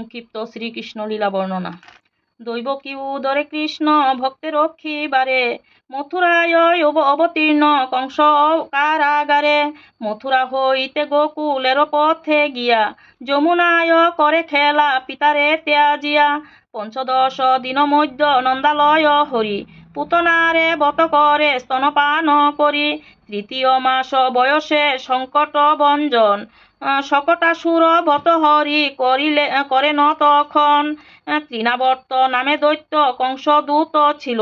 সংক্ষিপ্ত শ্রীকৃষ্ণ লীলা বর্ণনা। দৈবকী উদরে কৃষ্ণ ভক্তের রক্ষিবারে মথুরায় অবতীর্ণ কংস কারাগারে। মথুরা হইতে গোকুলের পথে গিয়া যমুনায় করে খেলা পিতারে ত্যাজিয়া। পঞ্চদশ দিন মধ্য নন্দালয় হরি পুতনারে বত করে স্তনপান করি। তৃতীয় মাস বয়সে সংকট ভঞ্জন শকটাসুর বত হরি করেন তখন। তৃণাবর্ত নামে দৈত্য কংস দূত ছিল,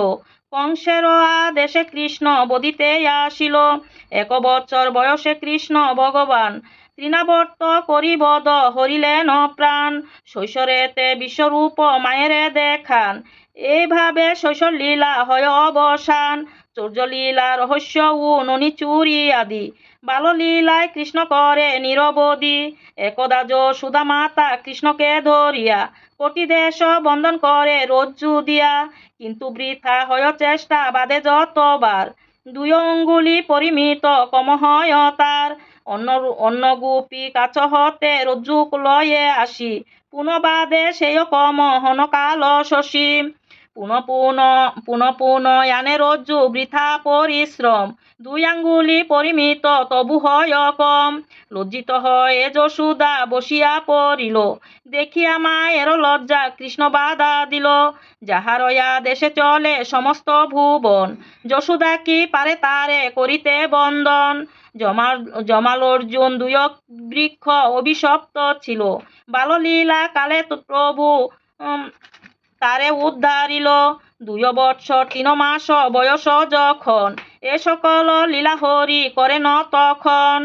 কংসের আদেশে কৃষ্ণ বদিতে আসিল। 1 বছর বয়সে কৃষ্ণ ভগবান তৃণাবর্ত করি বধ হরিলেন প্রাণ। শৈশরেতে বিশ্বরূপ মায়েরে দেখান, এইভাবে শৈশব লীলা হয় অবসান। চৌর্যলীলা রহস্য ও ননিচুরি আদি বাললীলায় কৃষ্ণ করে নিরবধি। একদা যশোদা মাতা কৃষ্ণকে ধরিয়া কোটি দেশ বন্ধন করে রজ্জু দিয়া, কিন্তু বৃথা হয় চেষ্টা বাদে যতবার, 2 অঙ্গুলি পরিমিত কম হয় তার। অন্য গোপী কাছ হতে রজ্জু লয়ে আসি, পুনবাদে সেই কম হন কাল শশী। পুনঃ আনে রজ্জু বৃথা পরিশ্রম, 2 আঙ্গুলি পরিমিত তবু হয় কম। লজ্জিত হয়ে যশোদা বসিয়া পড়িল, দেখিয়া মায়ের লজ্জা কৃষ্ণ বাধা দিল। যাহার দেশে চলে সমস্ত ভুবন, যশোদা কি পারে তারে করিতে বন্দন। জমাল অর্জুন 2 বৃক্ষ অভিশপ্ত ছিল, বাললীলা কালে প্রভু তারে উদ্ধারিল। 2 বৎসর 3 মাস বয়স যখন, এ সকল লীলা হরি করেন তখন।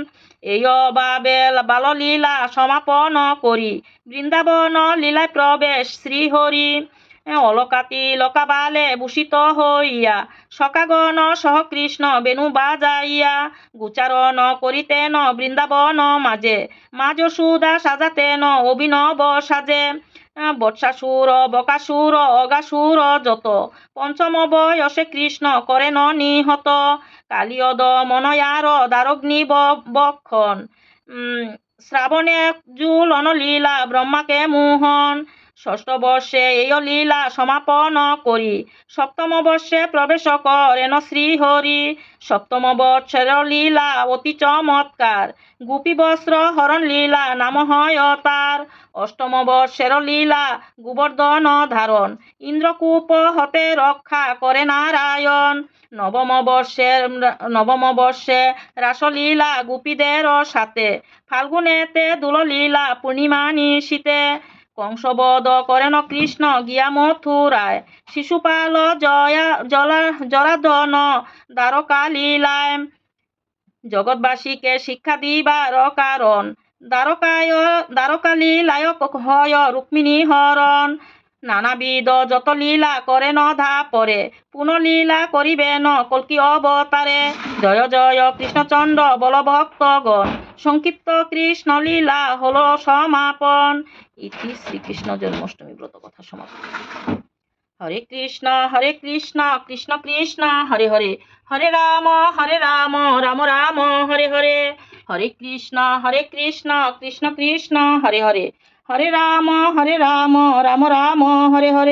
এই অভাবে বাললীলা সমাপন করি বৃন্দাবন লীলায় প্রবেশ শ্রীহরি। অলকাতি লকাবালে ভূষিত হইয়া সখাগণ সহ কৃষ্ণ বেণু বাজাইয়া গোচারণ করিতেন বৃন্দাবন মাঝে। মা যশোদা সাজাতেন অভিনব সাজে। বৎসাসুর বকাসুর অগাসুর যত, পঞ্চম বয়সে কৃষ্ণ করেন নিহত। কালিয়দ মনয়ার দারগ্নি বক্ষণ, শ্রাবণে জুলন লীলা ব্রহ্মাকে মোহন। 6ষ্ঠ বর্ষে এই লীলা সমাপন করি, 7ম বর্ষে প্রবেশ করেন শ্রীহরি। 7ম বৎসর লীলা অতি চমৎকার, গোপী বস্ত্র হরণ লীলা নাম হয় তার। 8ম বর্ষের লীলা গোবর্ধন ধারণ, ইন্দ্রকূপ হতে রক্ষা করে নারায়ণ। 9ম বর্ষে রাসলীলা গোপীদের সাথে, ফাল্গুনেতে দোললীলা পূর্ণিমা নিশীতে। কংসবধ করেন কৃষ্ণ গিয়া মথুরায়, শিশুপাল জরার্দন দ্বারকা লীলায়। জগৎবাসীকে শিক্ষা দিবার কারণ, দ্বারকা লীলায় হয় রুক্মিণী হরণ। নানাবিধ যত লীলা করেন ধাপরে, পুনঃলীলা করিবেন কল্কি অবতারে। জয় জয় কৃষ্ণচন্দ্র বলভক্তগণ, সংক্ষিপ্ত কৃষ্ণ লীলা হল সমাপন। ইতি শ্রীকৃষ্ণ জন্মাষ্টমী ব্রত কথা সমাপ্ত। হরে কৃষ্ণ কৃষ্ণ কৃষ্ণ হরে হরে, হরে রাম রাম রাম হরে হরে। হরে কৃষ্ণ কৃষ্ণ কৃষ্ণ হরে হরে, হরে রাম রাম রাম হরে হরে।